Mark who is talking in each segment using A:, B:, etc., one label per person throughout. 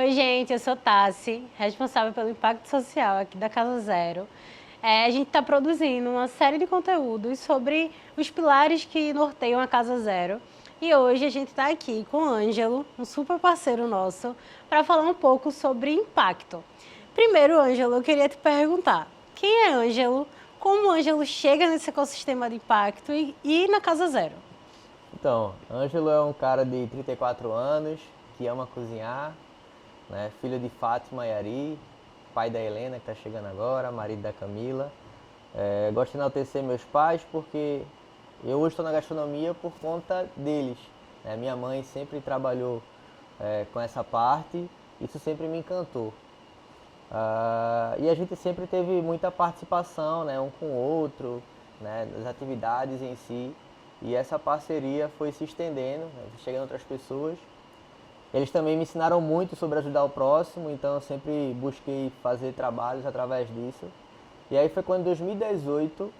A: Oi, gente, eu sou Tassi, responsável pelo impacto social aqui da Casa Zero. A gente está produzindo uma série de conteúdos sobre os pilares que norteiam a Casa Zero. E hoje a gente está aqui com o Ângelo, um super parceiro nosso, para falar um pouco sobre impacto. Primeiro, Ângelo, eu queria te perguntar, quem é Ângelo? Como o Ângelo chega nesse ecossistema de impacto e na Casa Zero?
B: Então, Ângelo é um cara de 34 anos que ama cozinhar, né? Filho de Fátima e Ari, pai da Helena que está chegando agora, marido da Camila. Gosto de enaltecer meus pais porque eu hoje estou na gastronomia por conta deles, né? Minha mãe sempre trabalhou com essa parte, isso sempre me encantou. E a gente sempre teve muita participação, né, um com o outro, né, nas atividades em si. E essa parceria foi se estendendo, né, chegando outras pessoas. Eles também me ensinaram muito sobre ajudar o próximo, então eu sempre busquei fazer trabalhos através disso. E aí foi quando em 2018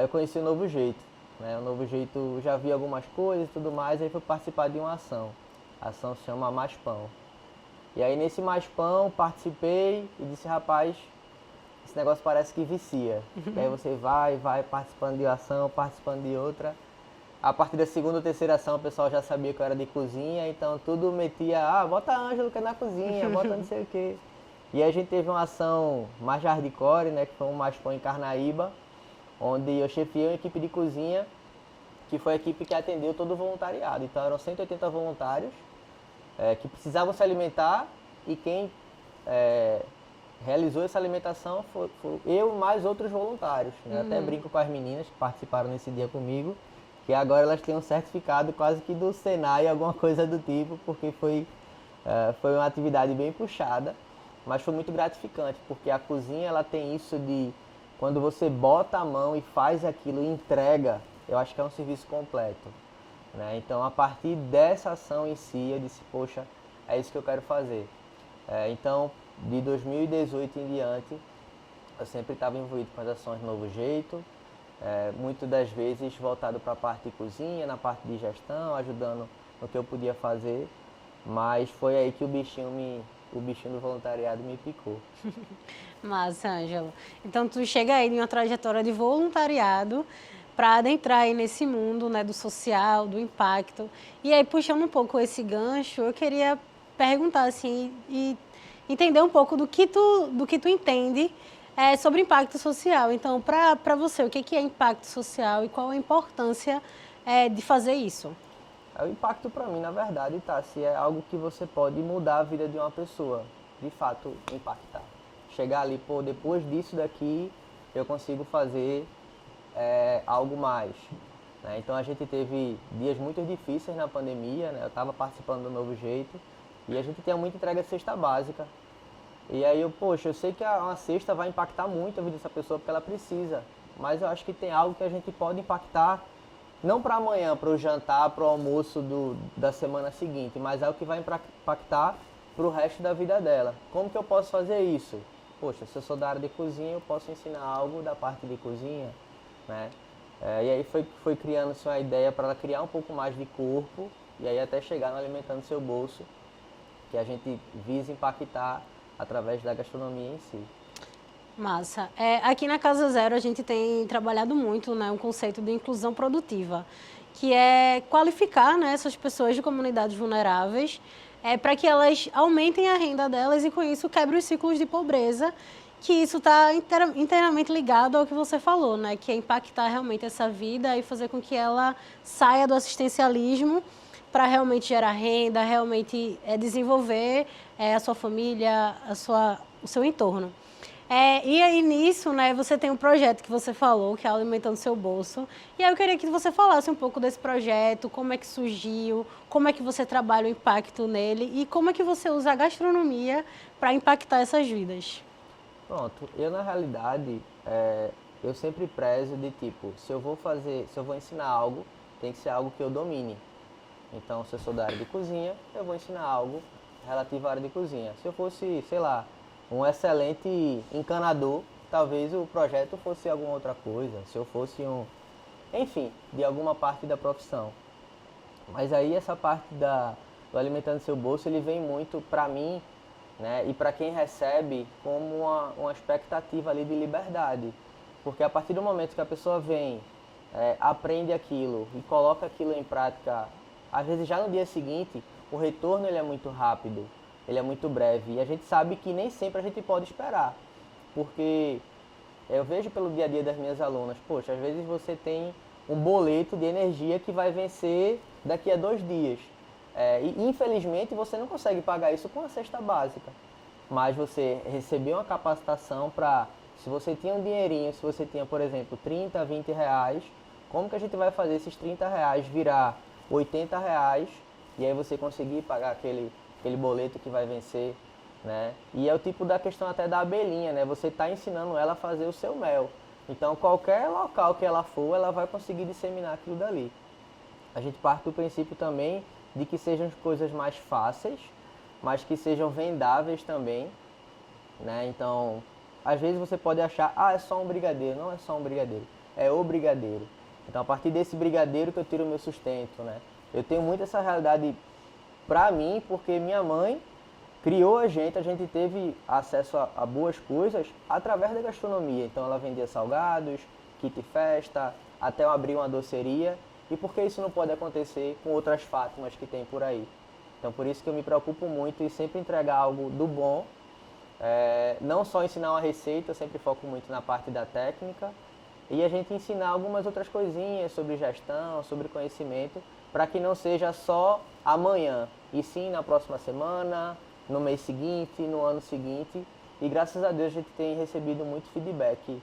B: eu conheci o Novo Jeito. Né? O Novo Jeito, já vi algumas coisas e tudo mais, aí fui participar de uma ação. A ação se chama Mais Pão. E aí nesse Mais Pão participei e disse, rapaz, esse negócio parece que vicia. E aí você vai participando de uma ação, participando de outra. A partir da segunda ou terceira ação o pessoal já sabia que eu era de cozinha, então tudo metia, bota Ângelo que é na cozinha, bota não sei o quê. E aí a gente teve uma ação mais hardcore, né, que foi um Mais Pão em Carnaíba, onde eu chefiei uma equipe de cozinha, que foi a equipe que atendeu todo o voluntariado. Então eram 180 voluntários, que precisavam se alimentar, e quem realizou essa alimentação foi eu mais outros voluntários. Né? Até brinco com as meninas que participaram nesse dia comigo, que agora elas têm um certificado quase que do Senai, alguma coisa do tipo, porque foi uma atividade bem puxada, mas foi muito gratificante, porque a cozinha ela tem isso de, quando você bota a mão e faz aquilo e entrega, eu acho que é um serviço completo. Né? Então, a partir dessa ação em si, eu disse, poxa, é isso que eu quero fazer. Então, de 2018 em diante, eu sempre estava envolvido com as ações do Novo Jeito, muitas das vezes voltado para a parte de cozinha, na parte de gestão, ajudando no que eu podia fazer, mas foi aí que o bichinho do voluntariado me picou.
A: Massa, Ângelo. Então, tu chega aí em uma trajetória de voluntariado para adentrar aí nesse mundo, né, do social, do impacto. E aí, puxando um pouco esse gancho, eu queria perguntar assim e entender um pouco do que tu entende sobre impacto social. Então, para você, o que é impacto social e qual a importância de fazer isso?
B: O impacto para mim, na verdade, tá, se é algo que você pode mudar a vida de uma pessoa, de fato impactar. Chegar ali, pô, depois disso daqui eu consigo fazer algo mais. Né? Então a gente teve dias muito difíceis na pandemia, né? Eu estava participando do Novo Jeito e a gente tinha muita entrega de cesta básica. E aí poxa, eu sei que uma cesta vai impactar muito a vida dessa pessoa porque ela precisa, mas eu acho que tem algo que a gente pode impactar, não para amanhã, para o jantar, para o almoço da semana seguinte, mas é o que vai impactar para o resto da vida dela. Como que eu posso fazer isso? Poxa, se eu sou da área de cozinha, eu posso ensinar algo da parte de cozinha, né? E aí foi criando-se uma ideia para ela criar um pouco mais de corpo, e aí até chegar no Alimentando Seu Bolso, que a gente visa impactar através da gastronomia em si.
A: Massa. Aqui na Casa Zero a gente tem trabalhado muito, né, um conceito de inclusão produtiva, que é qualificar, né, essas pessoas de comunidades vulneráveis para que elas aumentem a renda delas e com isso quebrem os ciclos de pobreza, que isso está inteiramente ligado ao que você falou, né, que é impactar realmente essa vida e fazer com que ela saia do assistencialismo para realmente gerar renda, realmente desenvolver a sua família, o seu entorno. E aí nisso, né, você tem um projeto que você falou, que é Alimentando Seu Bolso. E aí eu queria que você falasse um pouco desse projeto, como é que surgiu, como é que você trabalha o impacto nele e como é que você usa a gastronomia para impactar essas vidas.
B: Pronto, eu na realidade, eu sempre prezo de tipo, se eu vou ensinar algo, tem que ser algo que eu domine. Então, se eu sou da área de cozinha, eu vou ensinar algo relativo à área de cozinha. Se eu fosse, sei lá, um excelente encanador, talvez o projeto fosse alguma outra coisa. Se eu fosse enfim, de alguma parte da profissão. Mas aí essa parte do Alimentando Seu Bolso, ele vem muito para mim, né, e para quem recebe, como uma expectativa ali de liberdade. Porque a partir do momento que a pessoa vem, aprende aquilo e coloca aquilo em prática, às vezes já no dia seguinte, o retorno ele é muito rápido, ele é muito breve. E a gente sabe que nem sempre a gente pode esperar. Porque eu vejo pelo dia a dia das minhas alunas, poxa, às vezes você tem um boleto de energia que vai vencer daqui a 2 dias. E infelizmente você não consegue pagar isso com a cesta básica. Mas você recebeu uma capacitação para, se você tinha um dinheirinho, se você tinha, por exemplo, 30, 20 reais, como que a gente vai fazer esses 30 reais virar 80 reais e aí você conseguir pagar aquele boleto que vai vencer, né? E é o tipo da questão até da abelhinha, né? Você está ensinando ela a fazer o seu mel. Então, qualquer local que ela for, ela vai conseguir disseminar aquilo dali. A gente parte do princípio também de que sejam coisas mais fáceis, mas que sejam vendáveis também, né? Então, às vezes você pode achar, é só um brigadeiro. Não é só um brigadeiro, é o brigadeiro. Então, a partir desse brigadeiro que eu tiro o meu sustento, né? Eu tenho muito essa realidade pra mim, porque minha mãe criou a gente teve acesso a boas coisas através da gastronomia. Então ela vendia salgados, kit festa, até eu abrir uma doceria. E por que isso não pode acontecer com outras Fátimas que tem por aí? Então por isso que eu me preocupo muito em sempre entregar algo do bom. Não só ensinar uma receita, eu sempre foco muito na parte da técnica. E a gente ensinar algumas outras coisinhas sobre gestão, sobre conhecimento, para que não seja só amanhã, e sim na próxima semana, no mês seguinte, no ano seguinte. E graças a Deus a gente tem recebido muito feedback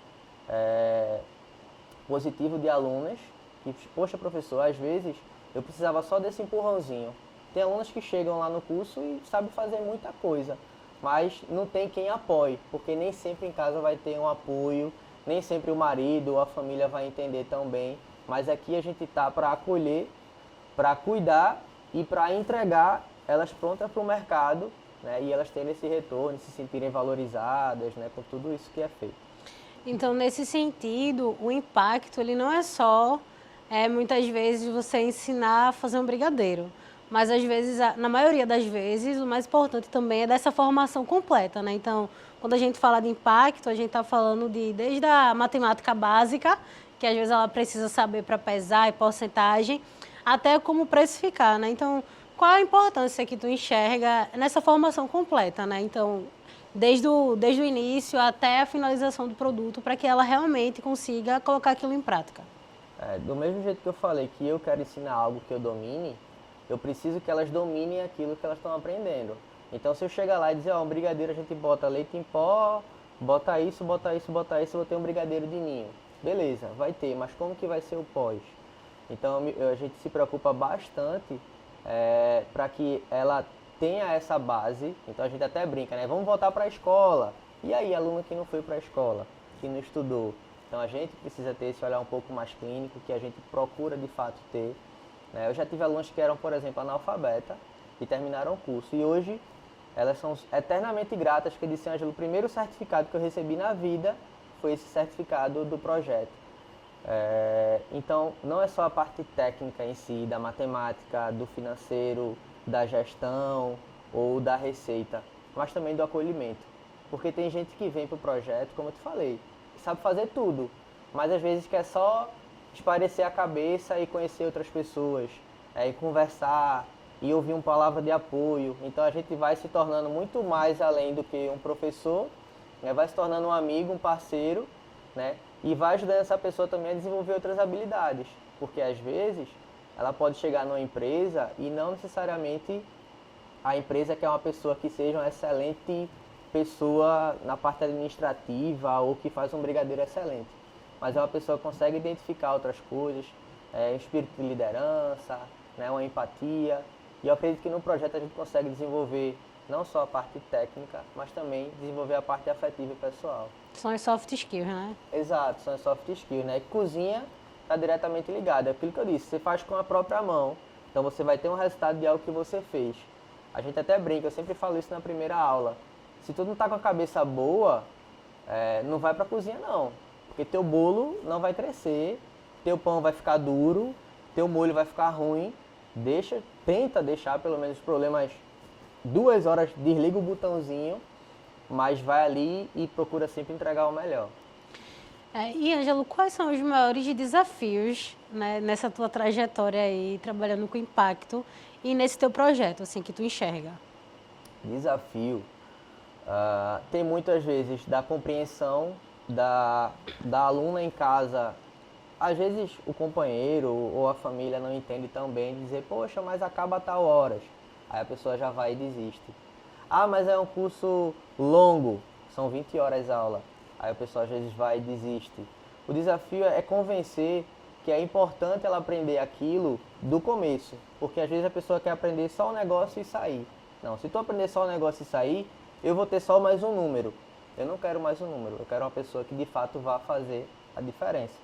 B: positivo de alunas que, poxa professor, às vezes eu precisava só desse empurrãozinho. Tem alunos que chegam lá no curso e sabem fazer muita coisa, mas não tem quem apoie, porque nem sempre em casa vai ter um apoio, nem sempre o marido ou a família vai entender tão bem, mas aqui a gente está para acolher, para cuidar e para entregar elas prontas para o mercado, né, e elas terem esse retorno, se sentirem valorizadas, né, por tudo isso que é feito.
A: Então, nesse sentido, o impacto ele não é só, muitas vezes, você ensinar a fazer um brigadeiro, mas às vezes, na maioria das vezes, o mais importante também é dessa formação completa, né? Então, quando a gente fala de impacto, a gente está falando desde a matemática básica, que às vezes ela precisa saber para pesar e porcentagem, até como precificar, né? Então, qual a importância que tu enxerga nessa formação completa, né? Então, desde o início até a finalização do produto, para que ela realmente consiga colocar aquilo em prática.
B: Do mesmo jeito que eu falei que eu quero ensinar algo que eu domine, eu preciso que elas dominem aquilo que elas estão aprendendo. Então, se eu chegar lá e dizer, um brigadeiro a gente bota leite em pó, bota isso, bota isso, bota isso, eu vou ter um brigadeiro de ninho. Beleza, vai ter, mas como que vai ser o pós? Então, a gente se preocupa bastante para que ela tenha essa base. Então, a gente até brinca, né? Vamos voltar para a escola. E aí, aluno que não foi para a escola, que não estudou? Então, a gente precisa ter esse olhar um pouco mais clínico, que a gente procura, de fato, ter. Eu já tive alunos que eram, por exemplo, analfabeta e terminaram o curso. E hoje, elas são eternamente gratas, porque disse, Ângelo, o primeiro certificado que eu recebi na vida foi esse certificado do projeto. Então, não é só a parte técnica em si, da matemática, do financeiro, da gestão ou da receita, mas também do acolhimento. Porque tem gente que vem para o projeto, como eu te falei, que sabe fazer tudo, mas às vezes quer só espairecer a cabeça e conhecer outras pessoas, e conversar e ouvir uma palavra de apoio. Então a gente vai se tornando muito mais além do que um professor, né? Vai se tornando um amigo, um parceiro, né? E vai ajudando essa pessoa também a desenvolver outras habilidades, porque às vezes ela pode chegar numa empresa e não necessariamente a empresa quer uma pessoa que seja uma excelente pessoa na parte administrativa ou que faz um brigadeiro excelente, mas é uma pessoa que consegue identificar outras coisas, um espírito de liderança, né, uma empatia, e eu acredito que no projeto a gente consegue desenvolver não só a parte técnica, mas também desenvolver a parte afetiva e pessoal.
A: São as soft skills, né?
B: Exato, são as soft skills, né? E cozinha está diretamente ligada, é aquilo que eu disse, você faz com a própria mão, então você vai ter um resultado de algo que você fez. A gente até brinca, eu sempre falo isso na primeira aula, se tu não tá com a cabeça boa, não vai pra cozinha não, porque teu bolo não vai crescer, teu pão vai ficar duro, teu molho vai ficar ruim, tenta deixar pelo menos os problemas 2 horas, desliga o botãozinho, mas vai ali e procura sempre entregar o melhor.
A: E, Ângelo, quais são os maiores desafios, né, nessa tua trajetória aí, trabalhando com impacto e nesse teu projeto, assim, que tu enxerga?
B: Desafio tem muitas vezes da compreensão da aluna em casa. Às vezes o companheiro ou a família não entende tão bem, dizer, poxa, mas acaba a tal horas. Aí a pessoa já vai e desiste. Ah, mas é um curso longo, são 20 horas aula. Aí a pessoa às vezes vai e desiste. O desafio é convencer que é importante ela aprender aquilo do começo, porque às vezes a pessoa quer aprender só o negócio e sair. Não, se tu aprender só o negócio e sair, eu vou ter só mais um número. Eu não quero mais um número, eu quero uma pessoa que de fato vá fazer a diferença.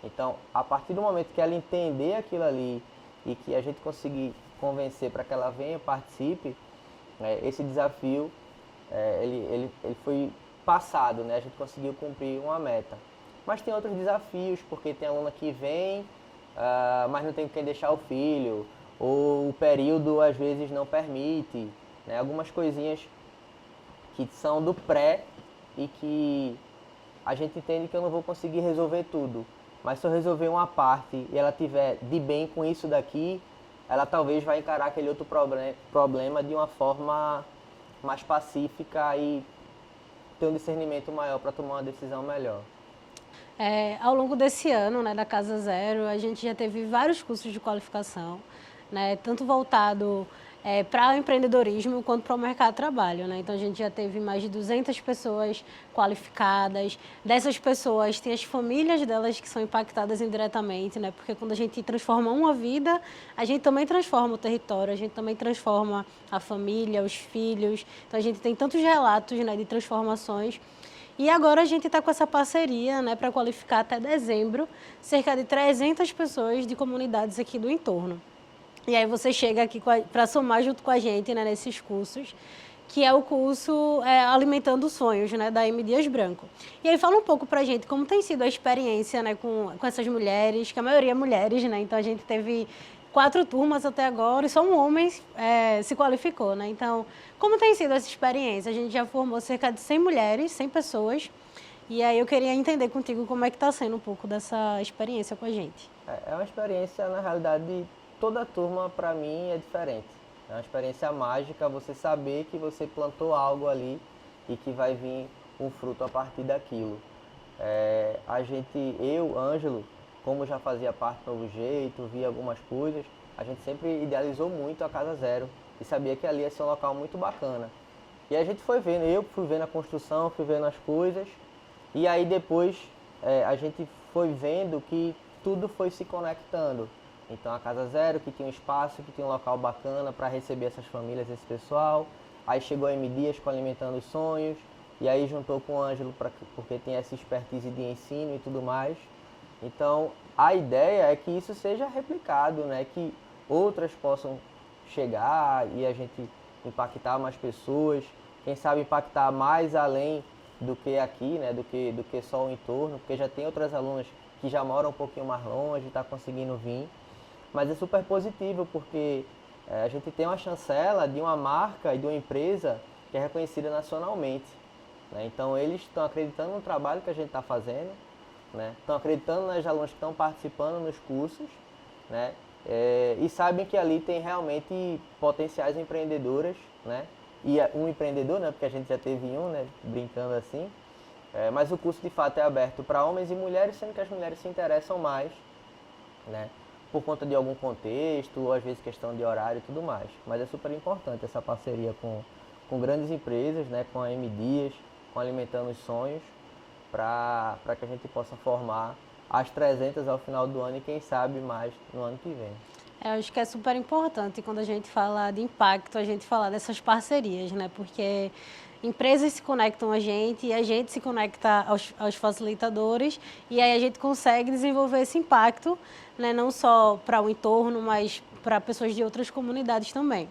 B: Então, a partir do momento que ela entender aquilo ali e que a gente conseguir convencer para que ela venha e participe, esse desafio ele foi passado, né? A gente conseguiu cumprir uma meta. Mas tem outros desafios, porque tem aluna que vem, mas não tem quem deixar o filho, ou o período às vezes não permite, né? Algumas coisinhas que são do pré e que a gente entende que eu não vou conseguir resolver tudo. Mas se eu resolver uma parte e ela tiver de bem com isso daqui, ela talvez vai encarar aquele outro problema de uma forma mais pacífica e ter um discernimento maior para tomar uma decisão melhor.
A: Ao longo desse ano, né, da Casa Zero, a gente já teve vários cursos de qualificação, né, tanto voltado para o empreendedorismo quanto para o mercado de trabalho, né? Então, a gente já teve mais de 200 pessoas qualificadas. Dessas pessoas, tem as famílias delas que são impactadas indiretamente, né? Porque quando a gente transforma uma vida, a gente também transforma o território, a gente também transforma a família, os filhos. Então, a gente tem tantos relatos, né, de transformações. E agora a gente está com essa parceria, né, para qualificar até dezembro cerca de 300 pessoas de comunidades aqui do entorno. E aí você chega aqui para somar junto com a gente, né, nesses cursos, que é o curso Alimentando Sonhos, né, da M. Dias Branco. E aí fala um pouco para a gente como tem sido a experiência, né, com essas mulheres, que a maioria é mulheres, né, então a gente teve 4 turmas até agora e só um homem se qualificou, né? Então, como tem sido essa experiência? A gente já formou cerca de 100 mulheres, 100 pessoas, e aí eu queria entender contigo como é que está sendo um pouco dessa experiência com a gente.
B: É uma experiência, na realidade, toda turma para mim é diferente. É uma experiência mágica você saber que você plantou algo ali e que vai vir um fruto a partir daquilo. Eu, Ângelo, como já fazia parte do Novo Jeito, via algumas coisas, a gente sempre idealizou muito a Casa Zero e sabia que ali ia ser um local muito bacana. E a gente foi vendo, eu fui vendo a construção, fui vendo as coisas, e aí depois a gente foi vendo que tudo foi se conectando. Então a Casa Zero, que tinha um espaço, que tinha um local bacana para receber essas famílias, esse pessoal. Aí chegou a M. Dias com Alimentando os Sonhos, e aí juntou com o Ângelo porque tem essa expertise de ensino e tudo mais. Então, a ideia é que isso seja replicado, né? Que outras possam chegar e a gente impactar mais pessoas, quem sabe impactar mais além do que aqui, né? Do que só o entorno, porque já tem outras alunas que já moram um pouquinho mais longe, está conseguindo vir. Mas é super positivo, porque a gente tem uma chancela de uma marca e de uma empresa que é reconhecida nacionalmente, né? Então, eles estão acreditando no trabalho que a gente está fazendo, né? Estão acreditando nas alunas que estão participando nos cursos, né? E sabem que ali tem realmente potenciais empreendedoras, né? E um empreendedor, né? Porque a gente já teve um, né? Brincando assim. Mas o curso de fato é aberto para homens e mulheres, sendo que as mulheres se interessam mais, né? Por conta de algum contexto, ou às vezes questão de horário e tudo mais. Mas é super importante essa parceria com grandes empresas, né? Com a M. Dias, com Alimentando os Sonhos, para que a gente possa formar as 300 ao final do ano e quem sabe mais no ano que vem.
A: Eu acho que é super importante quando a gente fala de impacto, a gente falar dessas parcerias, né? Porque empresas se conectam a gente e a gente se conecta aos facilitadores e aí a gente consegue desenvolver esse impacto, né? Não só para o entorno, mas para pessoas de outras comunidades também.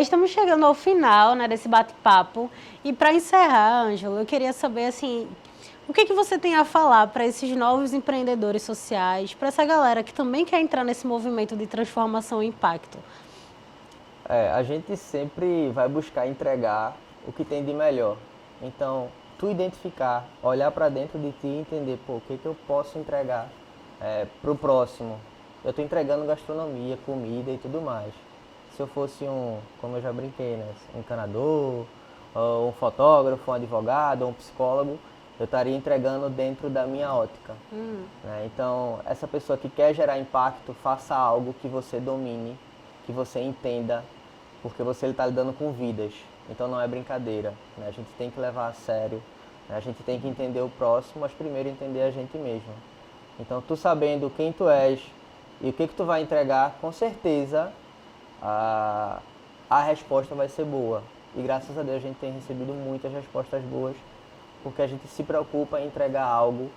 A: Estamos chegando ao final, né, desse bate-papo e para encerrar, Ângelo, eu queria saber assim, O que você tem a falar para esses novos empreendedores sociais, para essa galera que também quer entrar nesse movimento de transformação e impacto?
B: A gente sempre vai buscar entregar o que tem de melhor. Então, tu identificar, olhar para dentro de ti e entender, pô, o que eu posso entregar para o próximo. Eu estou entregando gastronomia, comida e tudo mais. Se eu fosse como eu já brinquei, né, um encanador, um fotógrafo, um advogado, um psicólogo, eu estaria entregando dentro da minha ótica. Né? Então, essa pessoa que quer gerar impacto, faça algo que você domine, que você entenda, porque você está lidando com vidas. Então não é brincadeira, né? A gente tem que levar a sério, né? A gente tem que entender o próximo, mas primeiro entender a gente mesmo. Então tu sabendo quem tu és e o que tu vai entregar, com certeza a resposta vai ser boa. E graças a Deus a gente tem recebido muitas respostas boas, porque a gente se preocupa em entregar algo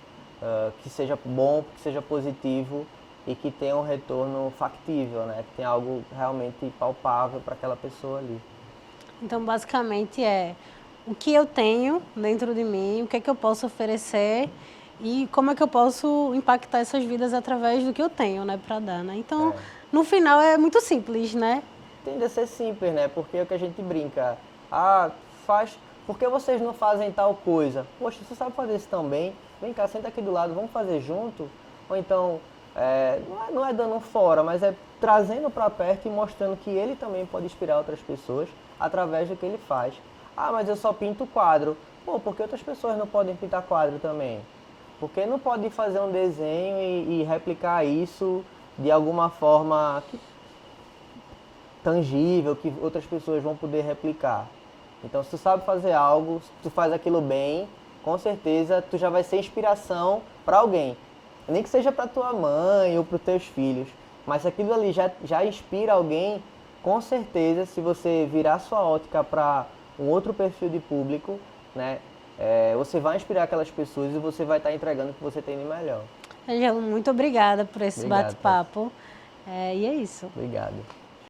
B: que seja bom, que seja positivo e que tenha um retorno factível, né? Que tenha algo realmente palpável para aquela pessoa ali.
A: Então, basicamente, o que eu tenho dentro de mim, o que é que eu posso oferecer e como é que eu posso impactar essas vidas através do que eu tenho, né, para dar, né? Então, no final, é muito simples, né?
B: Tende a ser simples, né? Porque é o que a gente brinca. Por que vocês não fazem tal coisa? Poxa, você sabe fazer isso também? Vem cá, senta aqui do lado, vamos fazer junto? Ou então, não é dando fora, mas é trazendo para perto e mostrando que ele também pode inspirar outras pessoas através do que ele faz. Ah, mas eu só pinto quadro. Pô, por que outras pessoas não podem pintar quadro também? Por que não pode fazer um desenho e replicar isso de alguma forma tangível, que outras pessoas vão poder replicar? Então, se tu sabe fazer algo, se tu faz aquilo bem, com certeza tu já vai ser inspiração para alguém. Nem que seja para tua mãe ou para os teus filhos. Mas se aquilo ali já inspira alguém, com certeza, se você virar sua ótica para um outro perfil de público, né, você vai inspirar aquelas pessoas e você vai estar entregando o que você tem de melhor.
A: Angelo, muito obrigada por esse bate-papo. E é isso.
B: Obrigado.